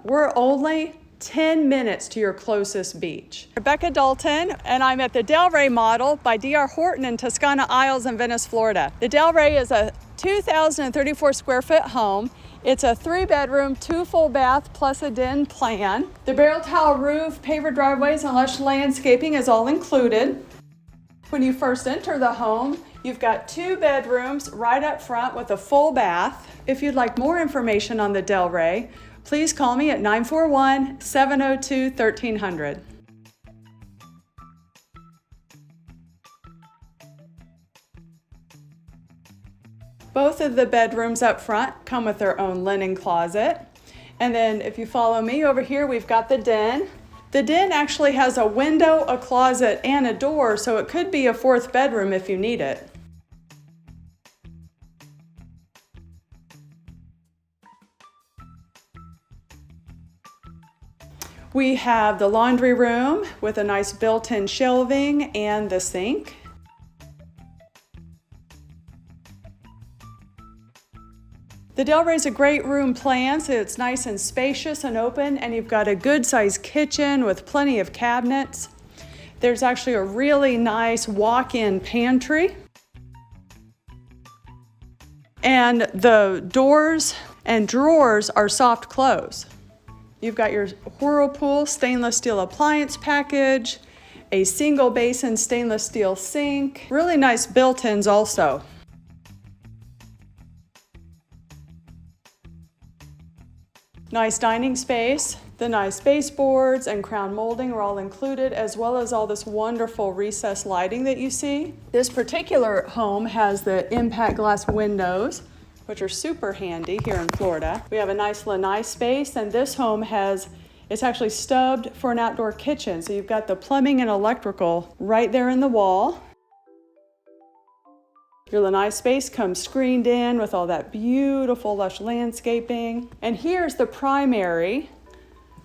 We're only 10 minutes to your closest beach. Rebecca Dalton, and I'm at the Delray model by D.R. Horton in Toscana Isles in Venice, Florida. The Delray is a 2,034 square foot home. It's a 3-bedroom, 2 full bath plus a den plan. The barrel tile roof, paver driveways, and lush landscaping is all included. When you first enter the home, you've got 2 bedrooms right up front with a full bath. If you'd like more information on the Delray, please call me at 941-702-1300. Both of the bedrooms up front come with their own linen closet. And then if you follow me over here, we've got the den. The den actually has a window, a closet, and a door, so it could be a 4th bedroom if you need it. We have the laundry room with a nice built-in shelving and the sink. The Delray is a great room plan, so it's nice and spacious and open, and you've got a good-sized kitchen with plenty of cabinets. There's actually a really nice walk-in pantry. And the doors and drawers are soft close. You've got your whirlpool stainless steel appliance package, a single basin stainless steel sink, really nice built-ins also. Nice dining space. The nice baseboards and crown molding are all included, as well as all this wonderful recessed lighting that you see. This particular home has the impact glass windows, which are super handy here in Florida. We have a nice lanai space, and this home it's actually stubbed for an outdoor kitchen. So you've got the plumbing and electrical right there in the wall. Your lanai space comes screened in with all that beautiful lush landscaping. And here's the primary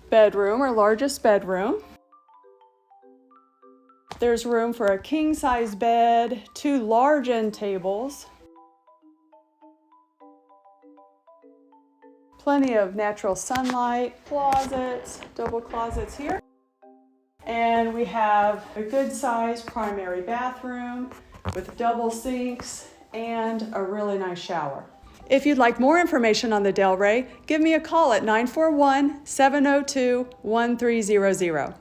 bedroom, or largest bedroom. There's room for a king-size bed, 2 large end tables, plenty of natural sunlight, closets, double closets here. And we have a good-sized primary bathroom with double sinks and a really nice shower. If you'd like more information on the Delray, give me a call at 941-702-1300.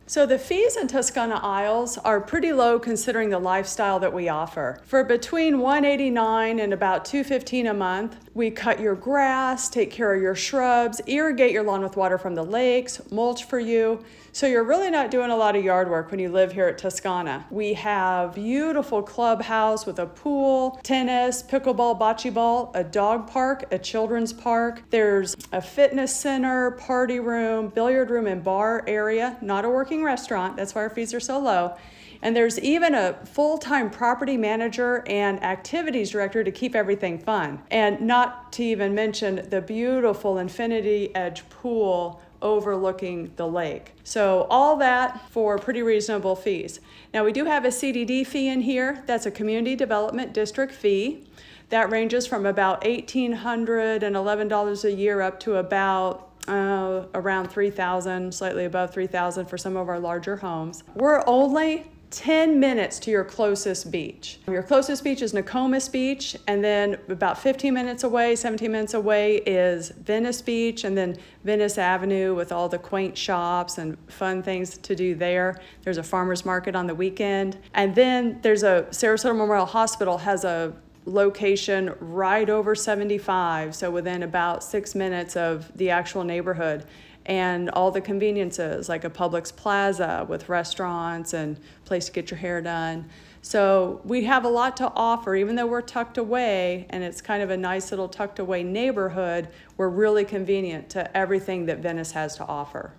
So the fees in Toscana Isles are pretty low considering the lifestyle that we offer. For between $189 and about $215 a month, we cut your grass, take care of your shrubs, irrigate your lawn with water from the lakes, mulch for you. So you're really not doing a lot of yard work when you live here at Toscana. We have beautiful clubhouse with a pool, tennis, pickleball, bocce ball, a dog park, a children's park. There's a fitness center, party room, billiard room, and bar area, not a working restaurant. That's why our fees are so low. And there's even a full-time property manager and activities director to keep everything fun. And not to even mention the beautiful infinity edge pool overlooking the lake. So all that for pretty reasonable fees. Now we do have a CDD fee in here. That's a community development district fee. That ranges from about $1,811 a year up to about around $3,000, slightly above $3,000 for some of our larger homes. We're only 10 minutes to your closest beach. Your closest beach is Nokomis Beach, and then about 15 minutes away, 17 minutes away is Venice Beach, and then Venice Avenue with all the quaint shops and fun things to do there. There's a farmer's market on the weekend. And then there's a Sarasota Memorial Hospital has a location right over 75, so within about 6 minutes of the actual neighborhood. And all the conveniences like a Publix Plaza with restaurants and place to get your hair done. So we have a lot to offer, even though we're tucked away and it's kind of a nice little tucked away neighborhood, we're really convenient to everything that Venice has to offer.